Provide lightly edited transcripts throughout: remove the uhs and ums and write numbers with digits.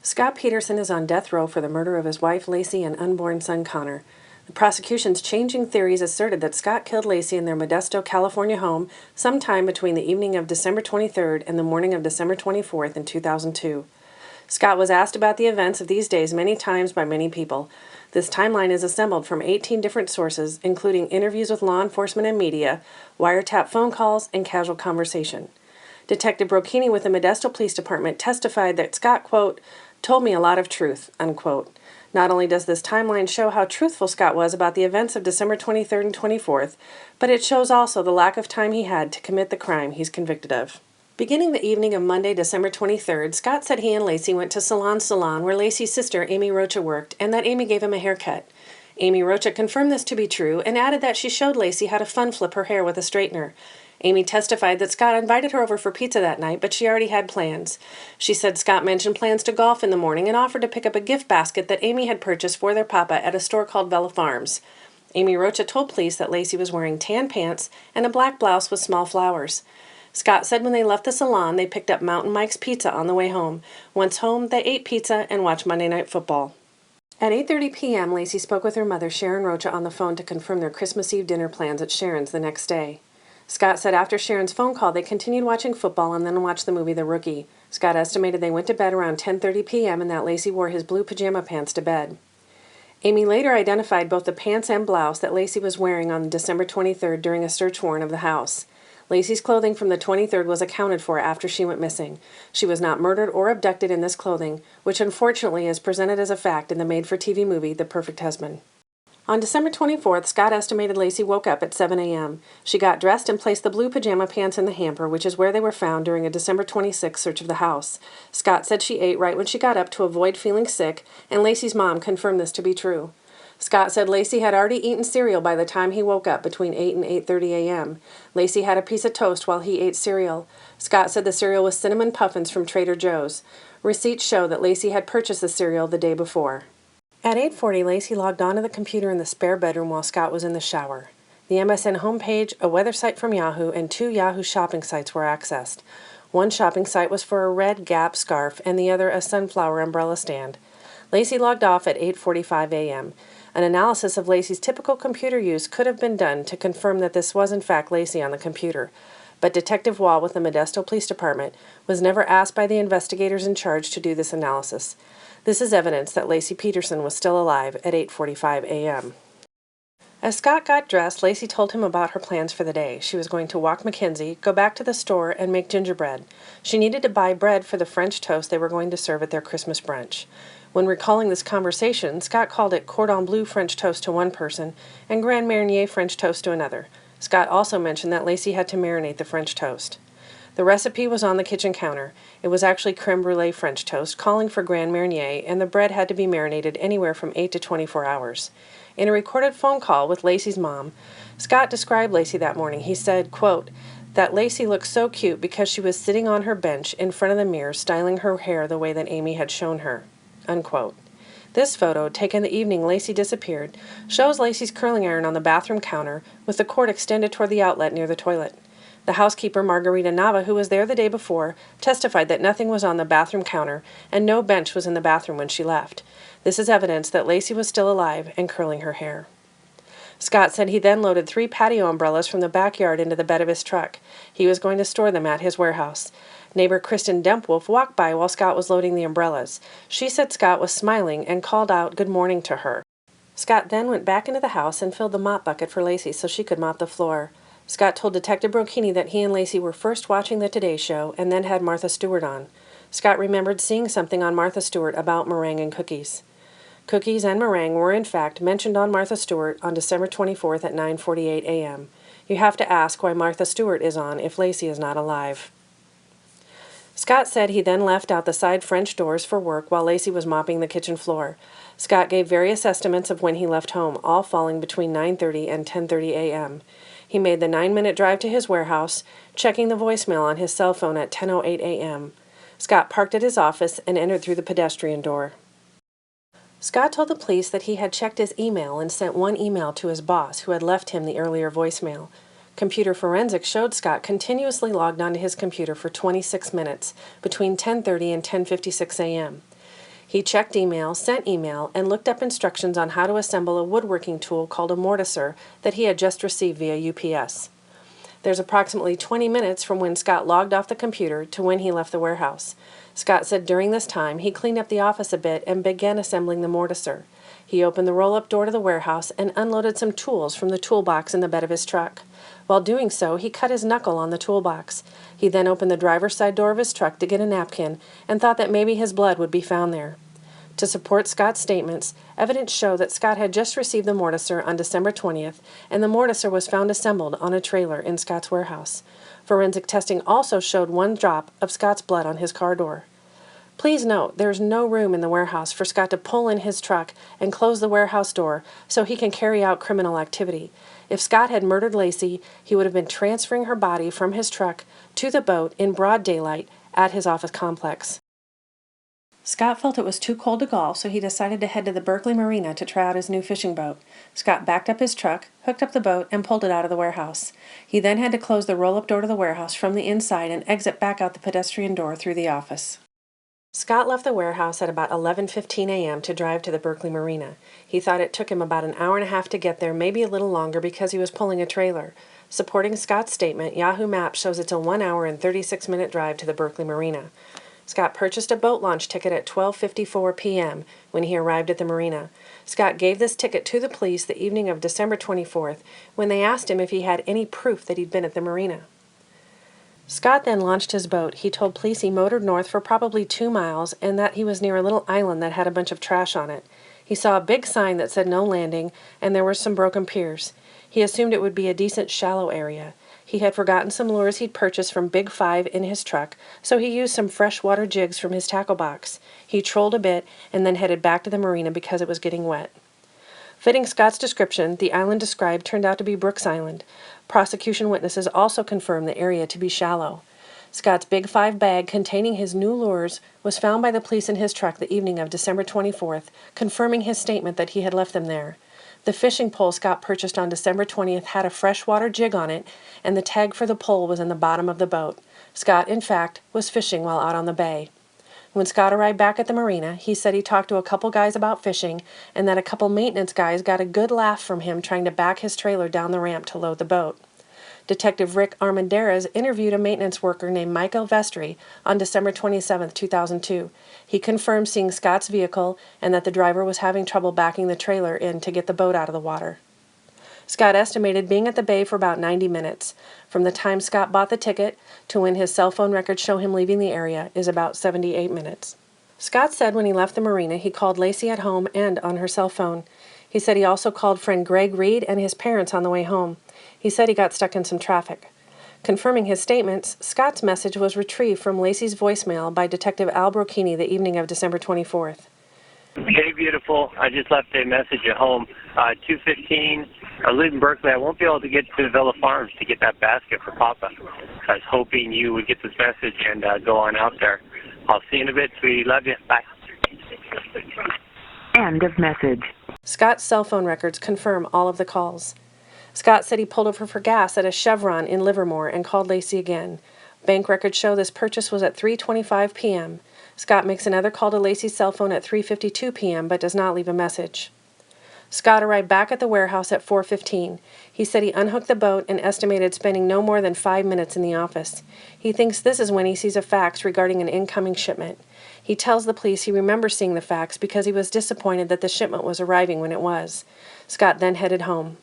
Scott Peterson is on death row for the murder of his wife Laci and unborn son Connor. The prosecution's changing theories asserted that Scott killed Laci in their Modesto, California home sometime between the evening of December 23rd and the morning of December 24th in 2002. Scott was asked about the events of these days many times by many people. This timeline is assembled from 18 different sources, including interviews with law enforcement and media, wiretap phone calls, and casual conversation. Detective Brocchini with the Modesto Police Department testified that Scott, quote, told me a lot of truth, unquote. Not only does this timeline show how truthful Scott was about the events of December 23rd and 24th, but it shows also the lack of time he had to commit the crime he's convicted of. Beginning the evening of Monday, December 23rd, Scott said he and Laci went to Salon, where Laci's sister, Amy Rocha, worked, and that Amy gave him a haircut. Amy Rocha confirmed this to be true and added that she showed Laci how to fun flip her hair with a straightener. Amy testified that Scott invited her over for pizza that night, but she already had plans. She said Scott mentioned plans to golf in the morning and offered to pick up a gift basket that Amy had purchased for their papa at a store called Vella Farms. Amy Rocha told police that Laci was wearing tan pants and a black blouse with small flowers. Scott said when they left the salon, they picked up Mountain Mike's Pizza on the way home. Once home, they ate pizza and watched Monday Night Football. At 8:30 p.m., Laci spoke with her mother, Sharon Rocha, on the phone to confirm their Christmas Eve dinner plans at Sharon's the next day. Scott said after Sharon's phone call, they continued watching football and then watched the movie The Rookie. Scott estimated they went to bed around 10:30 p.m. and that Laci wore his blue pajama pants to bed. Amy later identified both the pants and blouse that Laci was wearing on December 23rd during a search warrant of the house. Laci's clothing from the 23rd was accounted for after she went missing. She was not murdered or abducted in this clothing, which unfortunately is presented as a fact in the made-for-TV movie The Perfect Husband. On December 24th, Scott estimated Laci woke up at 7 a.m. She got dressed and placed the blue pajama pants in the hamper, which is where they were found during a December 26th search of the house. Scott said she ate right when she got up to avoid feeling sick, and Laci's mom confirmed this to be true. Scott said Laci had already eaten cereal by the time he woke up between 8 and 8:30 a.m. Laci had a piece of toast while he ate cereal. Scott said the cereal was cinnamon puffins from Trader Joe's. Receipts show that Laci had purchased the cereal the day before. At 8:40, Laci logged onto the computer in the spare bedroom while Scott was in the shower. The MSN homepage, a weather site from Yahoo, and 2 Yahoo shopping sites were accessed. One shopping site was for a red Gap scarf and the other a sunflower umbrella stand. Laci logged off at 8:45 a.m. An analysis of Laci's typical computer use could have been done to confirm that this was in fact Laci on the computer, but Detective Wall with the Modesto Police Department was never asked by the investigators in charge to do this analysis. This is evidence that Laci Peterson was still alive at 8:45 a.m. As Scott got dressed, Laci told him about her plans for the day. She was going to walk Mackenzie, go back to the store, and make gingerbread. She needed to buy bread for the French toast they were going to serve at their Christmas brunch. When recalling this conversation, Scott called it cordon bleu French toast to one person and Grand Marnier French toast to another. Scott also mentioned that Laci had to marinate the French toast. The recipe was on the kitchen counter. It was actually creme brulee French toast, calling for Grand Marnier, and the bread had to be marinated anywhere from 8 to 24 hours. In a recorded phone call with Laci's mom, Scott described Laci that morning. He said, quote, that Laci looked so cute because she was sitting on her bench in front of the mirror styling her hair the way that Amy had shown her, unquote. This photo, taken the evening Laci disappeared, shows Laci's curling iron on the bathroom counter with the cord extended toward the outlet near the toilet. The housekeeper, Margarita Nava, who was there the day before, testified that nothing was on the bathroom counter and no bench was in the bathroom when she left. This is evidence that Laci was still alive and curling her hair. Scott said he then loaded 3 patio umbrellas from the backyard into the bed of his truck. He was going to store them at his warehouse. Neighbor Kristen Dempwolf walked by while Scott was loading the umbrellas. She said Scott was smiling and called out good morning to her. Scott then went back into the house and filled the mop bucket for Laci so she could mop the floor. Scott told Detective Brocchini that he and Laci were first watching the Today Show and then had Martha Stewart on. Scott remembered seeing something on Martha Stewart about meringue and cookies. Cookies and meringue were in fact mentioned on Martha Stewart on December 24th at 9:48 a.m. You have to ask why Martha Stewart is on if Laci is not alive. Scott said he then left out the side French doors for work while Laci was mopping the kitchen floor. Scott gave various estimates of when he left home, all falling between 9:30 and 10:30 a.m. He made the 9-minute drive to his warehouse, checking the voicemail on his cell phone at 10:08 a.m. Scott parked at his office and entered through the pedestrian door. Scott told the police that he had checked his email and sent one email to his boss, who had left him the earlier voicemail. Computer forensics showed Scott continuously logged onto his computer for 26 minutes, between 10:30 and 10:56 a.m. He checked email, sent email, and looked up instructions on how to assemble a woodworking tool called a mortiser that he had just received via UPS. There's approximately 20 minutes from when Scott logged off the computer to when he left the warehouse. Scott said during this time he cleaned up the office a bit and began assembling the mortiser. He opened the roll-up door to the warehouse and unloaded some tools from the toolbox in the bed of his truck. While doing so, he cut his knuckle on the toolbox. He then opened the driver's side door of his truck to get a napkin and thought that maybe his blood would be found there. To support Scott's statements, evidence showed that Scott had just received the mortiser on December 20th, and the mortiser was found assembled on a trailer in Scott's warehouse. Forensic testing also showed one drop of Scott's blood on his car door. Please note, there is no room in the warehouse for Scott to pull in his truck and close the warehouse door so he can carry out criminal activity. If Scott had murdered Laci, he would have been transferring her body from his truck to the boat in broad daylight at his office complex. Scott felt it was too cold to golf, so he decided to head to the Berkeley Marina to try out his new fishing boat. Scott backed up his truck, hooked up the boat, and pulled it out of the warehouse. He then had to close the roll-up door to the warehouse from the inside and exit back out the pedestrian door through the office. Scott left the warehouse at about 11:15 a.m. to drive to the Berkeley Marina. He thought it took him about an hour and a half to get there, maybe a little longer because he was pulling a trailer. Supporting Scott's statement, Yahoo Maps shows it's a 1 hour and 36-minute drive to the Berkeley Marina. Scott purchased a boat launch ticket at 12:54 p.m. when he arrived at the marina. Scott gave this ticket to the police the evening of December 24th when they asked him if he had any proof that he'd been at the marina. Scott then launched his boat. He told police he motored north for probably 2 miles and that he was near a little island that had a bunch of trash on it. He saw a big sign that said no landing, and there were some broken piers. He assumed it would be a decent shallow area. He had forgotten some lures he'd purchased from Big 5 in his truck, so he used some freshwater jigs from his tackle box. He trolled a bit and then headed back to the marina because it was getting wet. Fitting Scott's description, the island described turned out to be Brooks Island. Prosecution witnesses also confirmed the area to be shallow. Scott's Big 5 bag containing his new lures was found by the police in his truck the evening of December 24th, confirming his statement that he had left them there. The fishing pole Scott purchased on December 20th had a freshwater jig on it, and the tag for the pole was in the bottom of the boat. Scott, in fact, was fishing while out on the bay. When Scott arrived back at the marina, he said he talked to a couple guys about fishing and that a couple maintenance guys got a good laugh from him trying to back his trailer down the ramp to load the boat. Detective Rick Armendariz interviewed a maintenance worker named Michael Vestry on December 27, 2002. He confirmed seeing Scott's vehicle and that the driver was having trouble backing the trailer in to get the boat out of the water. Scott estimated being at the bay for about 90 minutes. From the time Scott bought the ticket to when his cell phone records show him leaving the area is about 78 minutes. Scott said when he left the marina he called Laci at home and on her cell phone. He said he also called friend Greg Reed and his parents on the way home. He said he got stuck in some traffic. Confirming his statements, Scott's message was retrieved from Laci's voicemail by Detective Al Brocchini the evening of December 24th. Hey, beautiful. I just left a message at home. 2:15. I live in Berkeley. I won't be able to get to Villa Farms to get that basket for Papa. I was hoping you would get this message and go on out there. I'll see you in a bit, sweetie. Love you. Bye. End of message. Scott's cell phone records confirm all of the calls. Scott said he pulled over for gas at a Chevron in Livermore and called Laci again. Bank records show this purchase was at 3:25 p.m. Scott makes another call to Laci's cell phone at 3:52 p.m. but does not leave a message. Scott arrived back at the warehouse at 4:15. He said he unhooked the boat and estimated spending no more than 5 minutes in the office. He thinks this is when he sees a fax regarding an incoming shipment. He tells the police he remembers seeing the fax because he was disappointed that the shipment was arriving when it was. Scott then headed home.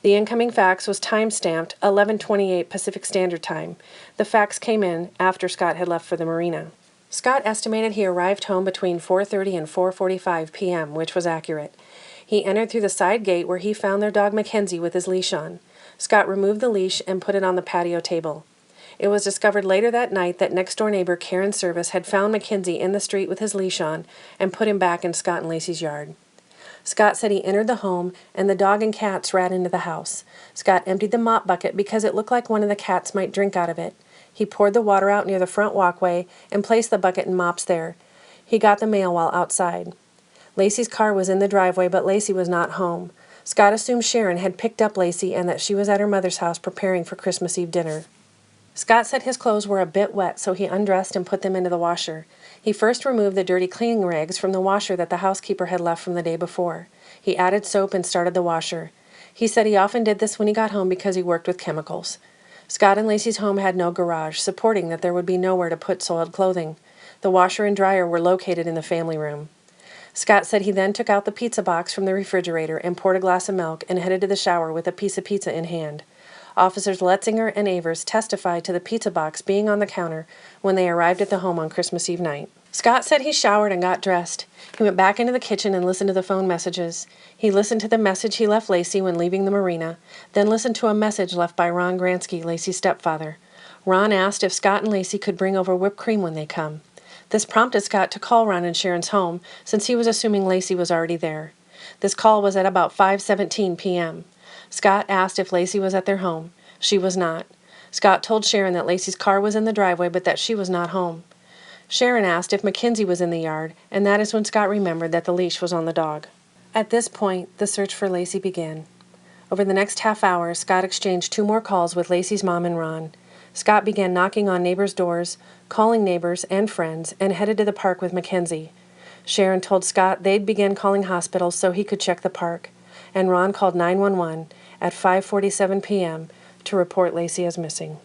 The incoming fax was time-stamped 11:28 Pacific Standard Time. The fax came in after Scott had left for the marina. Scott estimated he arrived home between 4:30 and 4:45 p.m., which was accurate. He entered through the side gate where he found their dog Mackenzie with his leash on. Scott removed the leash and put it on the patio table. It was discovered later that night that next-door neighbor Karen Service had found Mackenzie in the street with his leash on and put him back in Scott and Laci's yard. Scott said he entered the home and the dog and cats ran into the house. Scott emptied the mop bucket because it looked like one of the cats might drink out of it. He poured the water out near the front walkway and placed the bucket and mops there. He got the mail while outside. Laci's car was in the driveway, but Laci was not home. Scott assumed Sharon had picked up Laci and that she was at her mother's house preparing for Christmas Eve dinner. Scott said his clothes were a bit wet, so he undressed and put them into the washer. He first removed the dirty cleaning rags from the washer that the housekeeper had left from the day before. He added soap and started the washer. He said he often did this when he got home because he worked with chemicals. Scott and Laci's home had no garage, supporting that there would be nowhere to put soiled clothing. The washer and dryer were located in the family room. Scott said he then took out the pizza box from the refrigerator and poured a glass of milk and headed to the shower with a piece of pizza in hand. Officers Letzinger and Avers testified to the pizza box being on the counter when they arrived at the home on Christmas Eve night. Scott said he showered and got dressed. He went back into the kitchen and listened to the phone messages. He listened to the message he left Laci when leaving the marina, then listened to a message left by Ron Gransky, Laci's stepfather. Ron asked if Scott and Laci could bring over whipped cream when they come. This prompted Scott to call Ron and Sharon's home, since he was assuming Laci was already there. This call was at about 5:17 p.m. Scott asked if Laci was at their home. She was not. Scott told Sharon that Laci's car was in the driveway, but that she was not home. Sharon asked if Mackenzie was in the yard, and that is when Scott remembered that the leash was on the dog. At this point, the search for Laci began. Over the next half hour, Scott exchanged 2 more calls with Laci's mom and Ron. Scott began knocking on neighbors' doors, calling neighbors and friends, and headed to the park with Mackenzie. Sharon told Scott they'd begin calling hospitals so he could check the park, and Ron called 911 at 5:47 p.m. to report Laci as missing.